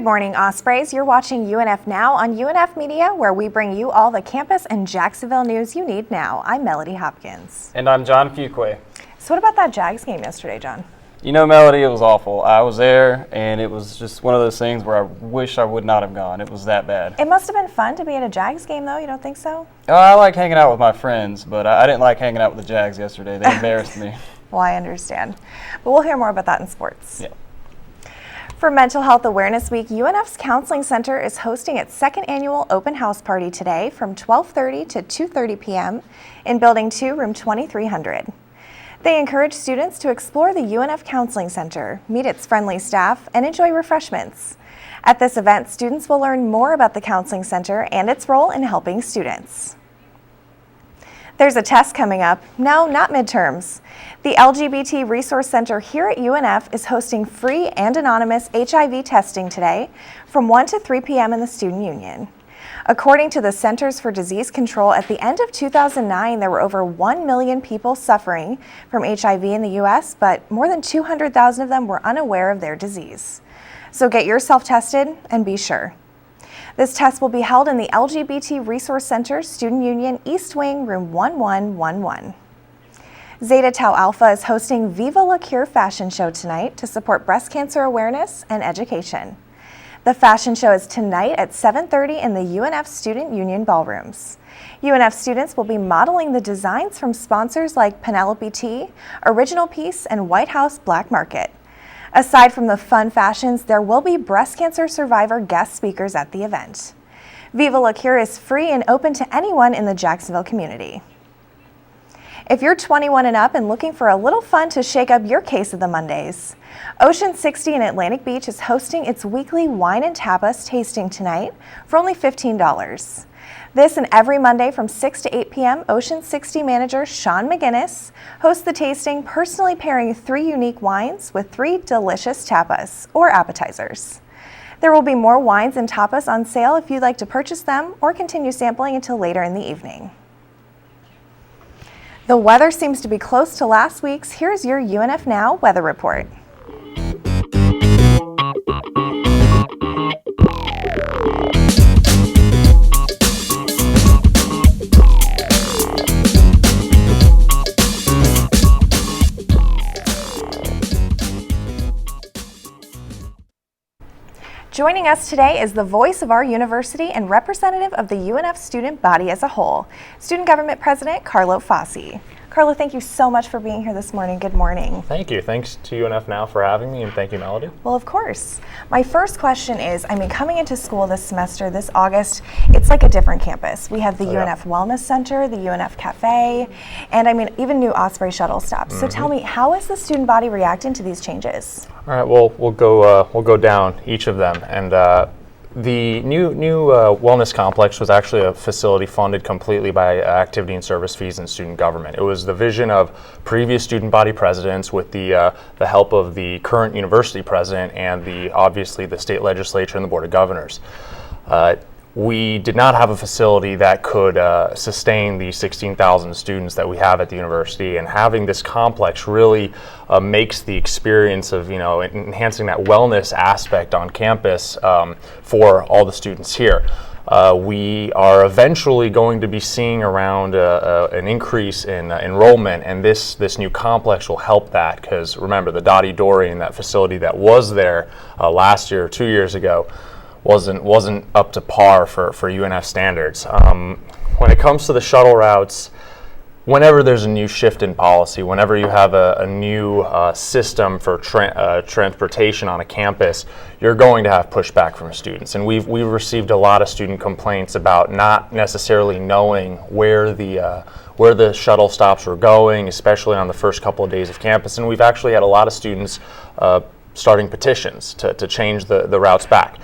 Good morning, Ospreys. You're watching UNF Now on UNF Media, where we bring you all the campus and Jacksonville news you need now. I'm Melody Hopkins. And I'm John Fuqua. So what about that Jags game yesterday, John? You know, Melody, it was awful. I was there, and it was just one of those things where I wish I would not have gone. It was that bad. It must have been fun to be at a Jags game, though. You don't think so? I like hanging out with my friends, but I didn't like hanging out with the Jags yesterday. They embarrassed me. Well, I understand. But we'll hear more about that in sports. Yeah. For Mental Health Awareness Week, UNF's Counseling Center is hosting its second annual open house party today from 12:30 to 2:30 p.m. in Building 2, Room 2300. They encourage students to explore the UNF Counseling Center, meet its friendly staff, and enjoy refreshments. At this event, students will learn more about the Counseling Center and its role in helping students. There's a test coming up. No, not midterms. The LGBT Resource Center here at UNF is hosting free and anonymous HIV testing today from 1 to 3 p.m. in the Student Union. According to the Centers for Disease Control, at the end of 2009, there were over 1 million people suffering from HIV in the U.S., but more than 200,000 of them were unaware of their disease. So get yourself tested and be sure. This test will be held in the LGBT Resource Center, Student Union, East Wing, Room 1111. Zeta Tau Alpha is hosting Viva La Cure fashion show tonight to support breast cancer awareness and education. The fashion show is tonight at 7:30 in the UNF Student Union ballrooms. UNF students will be modeling the designs from sponsors like Penelope Tea, Original Piece, and White House Black Market. Aside from the fun fashions, there will be breast cancer survivor guest speakers at the event. Viva La Cure is free and open to anyone in the Jacksonville community. If you're 21 and up and looking for a little fun to shake up your case of the Mondays, Ocean 60 in Atlantic Beach is hosting its weekly wine and tapas tasting tonight for only $15. This and every Monday from 6 to 8 p.m., Ocean 60 manager Sean McGinnis hosts the tasting, personally pairing 3 unique wines with 3 delicious tapas or appetizers. There will be more wines and tapas on sale if you'd like to purchase them or continue sampling until later in the evening. The weather seems to be close to last week's. Here's your UNF Now weather report. Joining us today is the voice of our university and representative of the UNF student body as a whole, Student Government President Carlo Fassi. Carlo, thank you so much for being here this morning. Good morning. Thank you. Thanks to UNF Now for having me, and thank you, Melody. Well, of course. My first question is, coming into school this semester, this August, it's like a different campus. We have the UNF Wellness Center, the UNF Cafe, and even new Osprey shuttle stops. So tell me, how is the student body reacting to these changes? All right. Well, we'll go down each of them, and the new wellness complex was actually a facility funded completely by activity and service fees and student government. It was the vision of previous student body presidents with the help of the current university president and obviously the state legislature and the board of governors. We did not have a facility that could sustain the 16,000 students that we have at the university, and having this complex really makes the experience of enhancing that wellness aspect on campus for all the students here. We are eventually going to be seeing around an increase in enrollment, and this new complex will help that, because remember, the Dottie Doreen, that facility that was there last year or 2 years ago, wasn't up to par for UNF standards. When it comes to the shuttle routes, whenever there's a new shift in policy, whenever you have a new system for transportation on a campus, you're going to have pushback from students. And we've received a lot of student complaints about not necessarily knowing where the shuttle stops were going, especially on the first couple of days of campus. And we've actually had a lot of students starting petitions to change the routes back.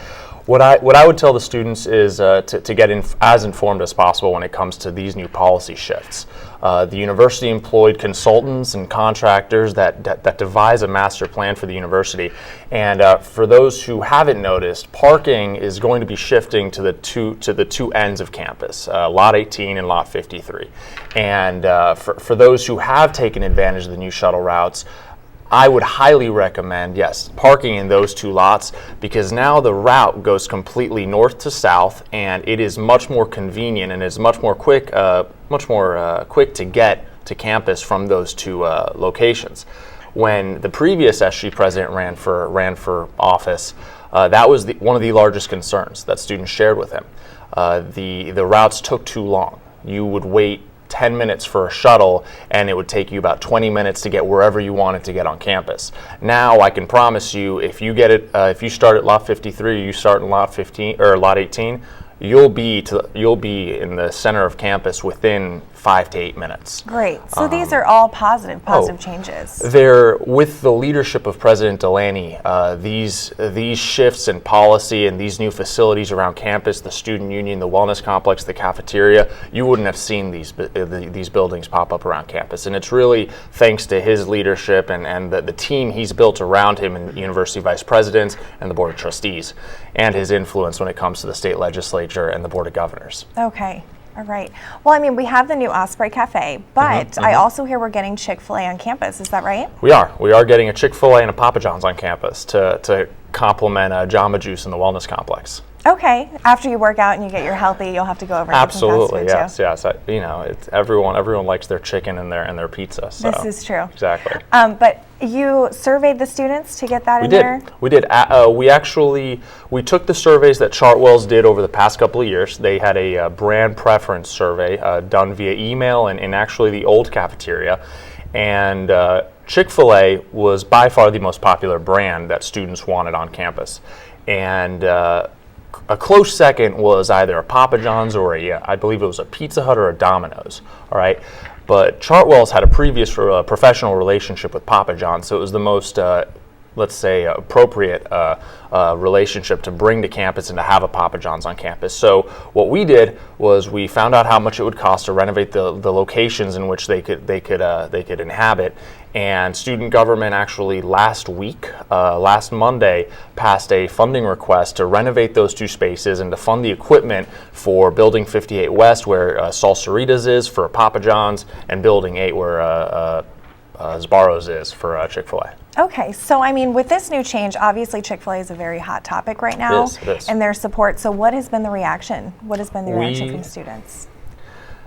What I would tell the students is to get as informed as possible when it comes to these new policy shifts. The university employed consultants and contractors that devise a master plan for the university. And for those who haven't noticed, parking is going to be shifting to the two ends of campus, Lot 18 and Lot 53. And for those who have taken advantage of the new shuttle routes, I would highly recommend, yes, parking in those two lots, because now the route goes completely north to south, and it is much more convenient and is much more quick to get to campus from those two locations. When the previous SG president ran for office, that was one of the largest concerns that students shared with him. The routes took too long. You would wait 10 minutes for a shuttle, and it would take you about 20 minutes to get wherever you wanted to get on campus. Now I can promise you, if you start at lot 53, you start in lot 15 or lot 18, you'll be in the center of campus within 5 to 8 minutes. Great. So these are all positive changes. They're, with the leadership of President Delaney, these shifts in policy and these new facilities around campus, the student union, the wellness complex, the cafeteria, you wouldn't have seen these buildings pop up around campus. And it's really thanks to his leadership and the team he's built around him, and university vice presidents and the board of trustees, and his influence when it comes to the state legislature and the board of governors. Okay. All right. Well, I mean, we have the new Osprey Cafe, but I also hear we're getting Chick-fil-A on campus. Is that right? We are. We are getting a Chick-fil-A and a Papa John's on campus to complement Jamba Juice in the wellness complex. Okay. After you work out and you get your healthy, you'll have to go over and Absolutely, get some fast food yes. It's everyone likes their chicken and their pizza. So. This is true. Exactly. But you surveyed the students to get that in there? We did. We took the surveys that Chartwell's did over the past couple of years. They had a brand preference survey done via email and actually the old cafeteria. And Chick-fil-A was by far the most popular brand that students wanted on campus. And a close second was either a Papa John's or I believe it was a Pizza Hut or a Domino's. All right. But Chartwell's had a previous professional relationship with Papa John's, so it was the most, let's say, appropriate relationship to bring to campus and to have a Papa John's on campus. So what we did was we found out how much it would cost to renovate the locations in which they could inhabit. And student government actually last Monday, passed a funding request to renovate those two spaces and to fund the equipment for Building 58 West, where Salsaritas is for Papa John's, and Building 8, where Sbarro's is for Chick-fil-A. Okay, so I mean, with this new change, obviously Chick-fil-A is a very hot topic right now. It is. And their support. So what has been the reaction? What has been the reaction from students?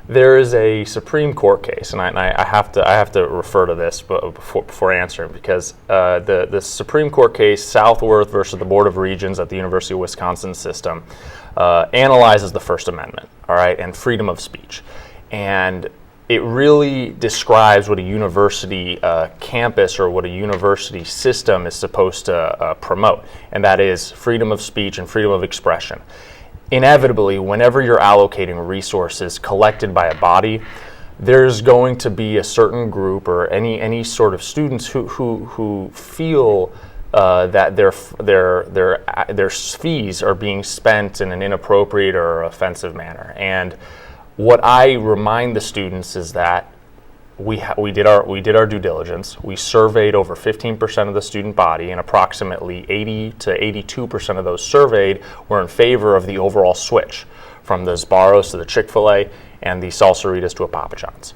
There is a Supreme Court case, and I have to refer to this before answering, because the Supreme Court case, Southworth versus the Board of Regents at the University of Wisconsin system, analyzes the First Amendment, all right, and freedom of speech, and it really describes what a university campus or what a university system is supposed to promote, and that is freedom of speech and freedom of expression. Inevitably, whenever you're allocating resources collected by a body, there's going to be a certain group or any sort of students who feel that their fees are being spent in an inappropriate or offensive manner. And what I remind the students is that we did our due diligence. We surveyed over 15% of the student body, and approximately 80 to 82% of those surveyed were in favor of the overall switch from the Sbarro's to the Chick-fil-A and the Salsaritas to a Papa John's.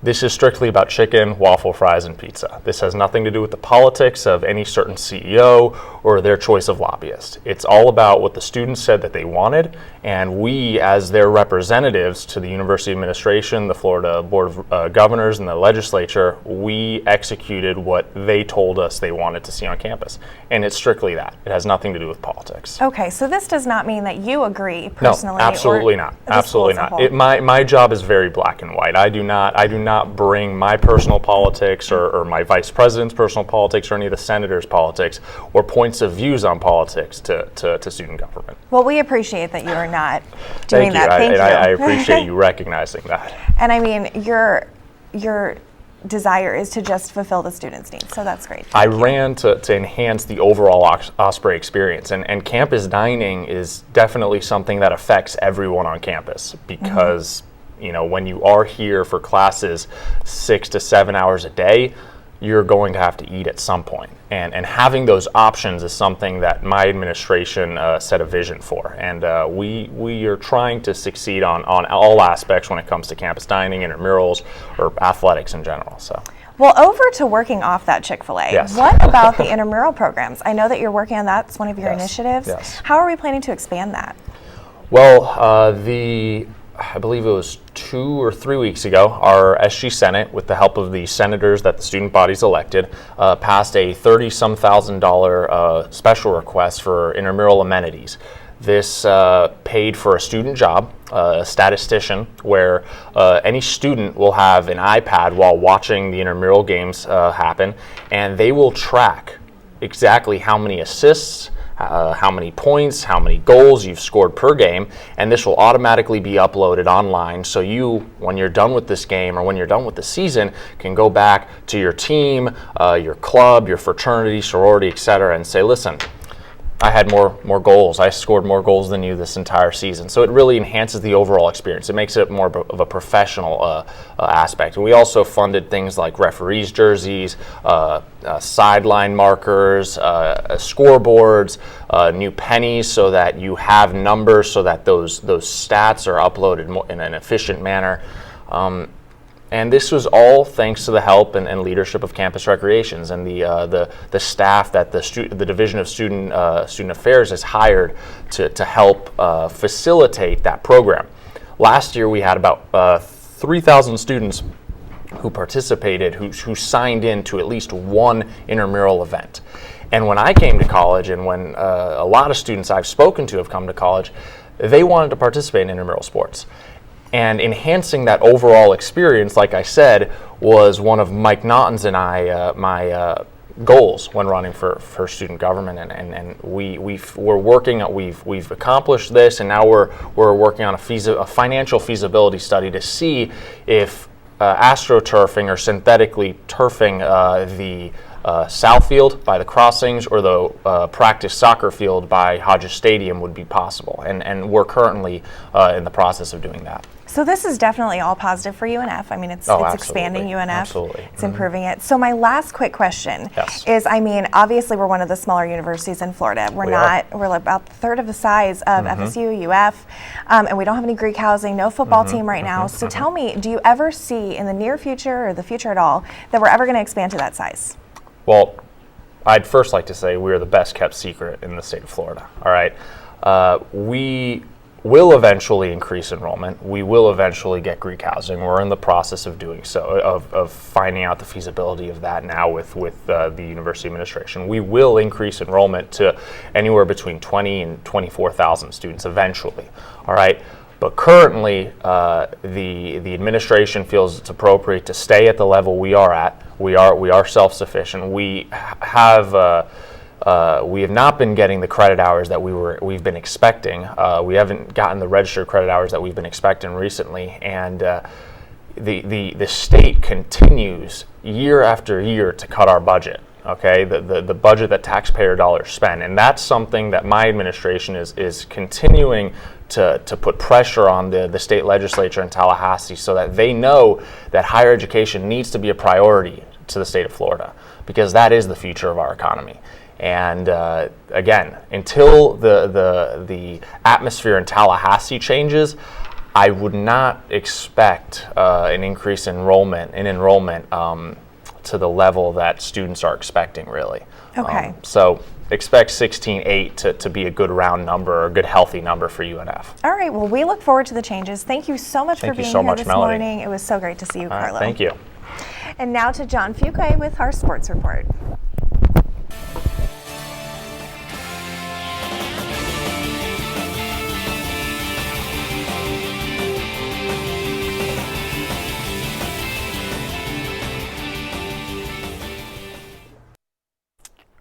This is strictly about chicken, waffle fries, and pizza. This has nothing to do with the politics of any certain CEO or their choice of lobbyist. It's all about what the students said that they wanted, and we, as their representatives to the university administration, the Florida Board of Governors, and the legislature, we executed what they told us they wanted to see on campus. And it's strictly that. It has nothing to do with politics. Okay, so this does not mean that you agree personally. No, absolutely not. Absolutely not. My job is very black and white. I do not bring my personal politics or my vice president's personal politics or any of the senators' politics or points of views on politics to student government. Well, we appreciate that you are not doing that. Thank you. I you. appreciate you recognizing that. And I mean, your desire is to just fulfill the students' needs, so that's great. I ran to enhance the overall Osprey experience, and campus dining is definitely something that affects everyone on campus because when you are here for classes 6 to 7 hours a day, you're going to have to eat at some point. And having those options is something that my administration set a vision for. And we are trying to succeed on all aspects when it comes to campus dining, intramurals, or athletics in general. So. Well, over to working off that Chick-fil-A. Yes. What about the intramural programs? I know that you're working on that. It's one of your Yes. initiatives. Yes. How are we planning to expand that? Well, I believe it was 2 or 3 weeks ago, our SG Senate, with the help of the senators that the student bodies elected, passed a $30-some thousand special request for intramural amenities. This paid for a student job, a statistician, where any student will have an iPad while watching the intramural games happen, and they will track exactly how many assists, how many points, how many goals you've scored per game, and this will automatically be uploaded online, so you, when you're done with this game or when you're done with the season, can go back to your team, your club, your fraternity, sorority, etc., and say, listen, I had more goals. I scored more goals than you this entire season. So it really enhances the overall experience. It makes it more of a professional aspect. And we also funded things like referees' jerseys, sideline markers, scoreboards, new pennies, so that you have numbers, so that those stats are uploaded in an efficient manner. And this was all thanks to the help and leadership of Campus Recreations and the staff that the Division of Student Affairs has hired to help facilitate that program. Last year we had about 3,000 students who participated, who signed in to at least one intramural event. And when I came to college, and when a lot of students I've spoken to have come to college, they wanted to participate in intramural sports. And enhancing that overall experience, like I said, was one of Mike Naughton's and my goals when running for student government. And we're working. We've accomplished this, and now we're working on a financial feasibility study to see if astroturfing or synthetically turfing the South Field by the Crossings or the practice soccer field by Hodges Stadium would be possible. And we're currently in the process of doing that. So this is definitely all positive for UNF. I mean, it's expanding UNF. Absolutely. It's improving it. So my last quick question is, I mean, obviously we're one of the smaller universities in Florida. We're about a third of the size of FSU, UF, and we don't have any Greek housing, no football team right now. So tell me, do you ever see in the near future or the future at all that we're ever going to expand to that size? Well, I'd first like to say we are the best kept secret in the state of Florida. All right. We will eventually increase enrollment. We will eventually get Greek housing. We're in the process of doing so, of finding out the feasibility of that now with the university administration. We will increase enrollment to anywhere between 20 and 24,000 students eventually. All right. But currently, the administration feels it's appropriate to stay at the level we are at. We are self-sufficient. We have not been getting the credit hours that we've been expecting. We haven't gotten the registered credit hours that we've been expecting recently, and the state continues year after year to cut our budget. Okay, the budget that taxpayer dollars spend, and that's something that my administration is continuing to put pressure on the state legislature in Tallahassee, so that they know that higher education needs to be a priority to the state of Florida, because that is the future of our economy. And again, until the atmosphere in Tallahassee changes, I would not expect an increase in enrollment to the level that students are expecting, really. Okay. So expect 16.8 to be a good round number, or a good healthy number for UNF. All right. Well, we look forward to the changes. Thank you so much for being here this Melody. morning. It was so great to see you, Carlo. Thank you. And now to John Fuqua with our sports report.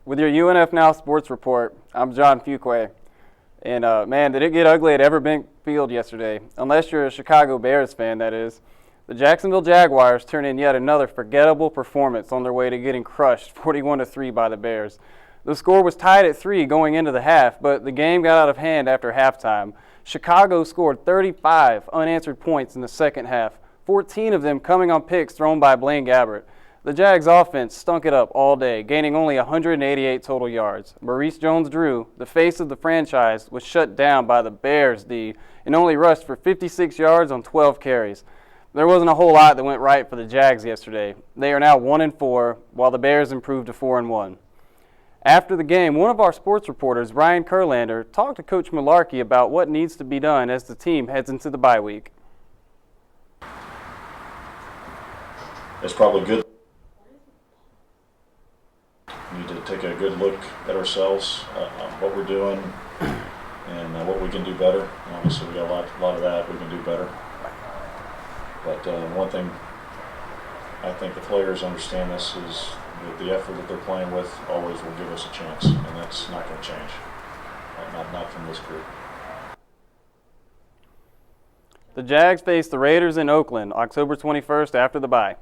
With your UNF Now sports report, I'm John Fuqua. And man, did it get ugly at Everbank Field yesterday. Unless you're a Chicago Bears fan, that is. The Jacksonville Jaguars turned in yet another forgettable performance on their way to getting crushed 41-3 by the Bears. The score was tied at 3 going into the half, but the game got out of hand after halftime. Chicago scored 35 unanswered points in the second half, 14 of them coming on picks thrown by Blaine Gabbert. The Jags offense stunk it up all day, gaining only 188 total yards. Maurice Jones-Drew, the face of the franchise, was shut down by the Bears D and only rushed for 56 yards on 12 carries. There wasn't a whole lot that went right for the Jags yesterday. They are now 1-4, while the Bears improved to 4-1. After the game, one of our sports reporters, Ryan Kurlander, talked to Coach Malarkey about what needs to be done as the team heads into the bye week. It's probably good. We need to take a good look at ourselves, what we're doing, and what we can do better. Obviously, we got a lot of that we can do better. But one thing I think the players understand this is that the effort that they're playing with always will give us a chance, and that's not going to change. Not from this group. The Jags face the Raiders in Oakland October 21st after the bye.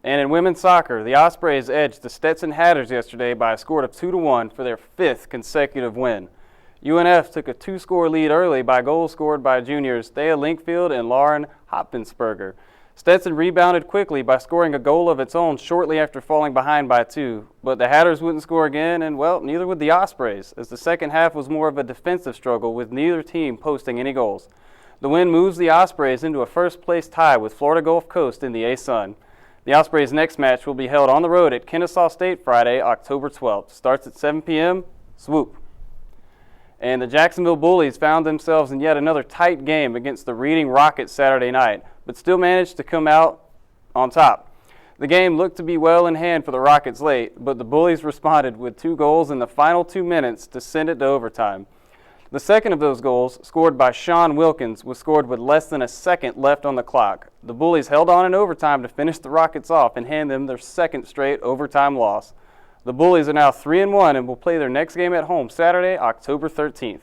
And in women's soccer, the Ospreys edged the Stetson Hatters yesterday by a score of 2-1 for their 5th consecutive win. UNF took a 2-score lead early by goals scored by juniors Thea Linkfield and Lauren Hopfensperger. Stetson rebounded quickly by scoring a goal of its own shortly after falling behind by 2, but the Hatters wouldn't score again, and well, neither would the Ospreys, as the second half was more of a defensive struggle with neither team posting any goals. The win moves the Ospreys into a first-place tie with Florida Gulf Coast in the A-Sun. The Ospreys' next match will be held on the road at Kennesaw State Friday, October 12th. Starts at 7 p.m. Swoop. And the Jacksonville Bullies found themselves in yet another tight game against the Reading Rockets Saturday night, but still managed to come out on top. The game looked to be well in hand for the Rockets late, but the Bullies responded with 2 goals in the final 2 minutes to send it to overtime. The second of those goals, scored by Sean Wilkins, was scored with less than a second left on the clock. The Bullies held on in overtime to finish the Rockets off and hand them their second straight overtime loss. The Bullies are now 3-1 and will play their next game at home Saturday, October 13th.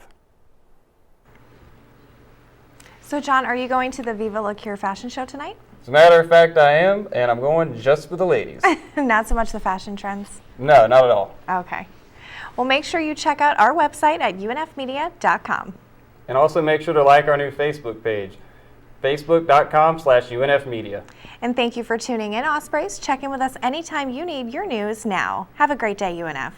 So, John, are you going to the Viva La Cure fashion show tonight? As a matter of fact, I am, and I'm going just for the ladies. Not so much the fashion trends? No, not at all. Okay. Well, make sure you check out our website at unfmedia.com. And also make sure to like our new Facebook page, facebook.com/UNF Media. And thank you for tuning in, Ospreys. Check in with us anytime you need your news now. Have a great day, UNF.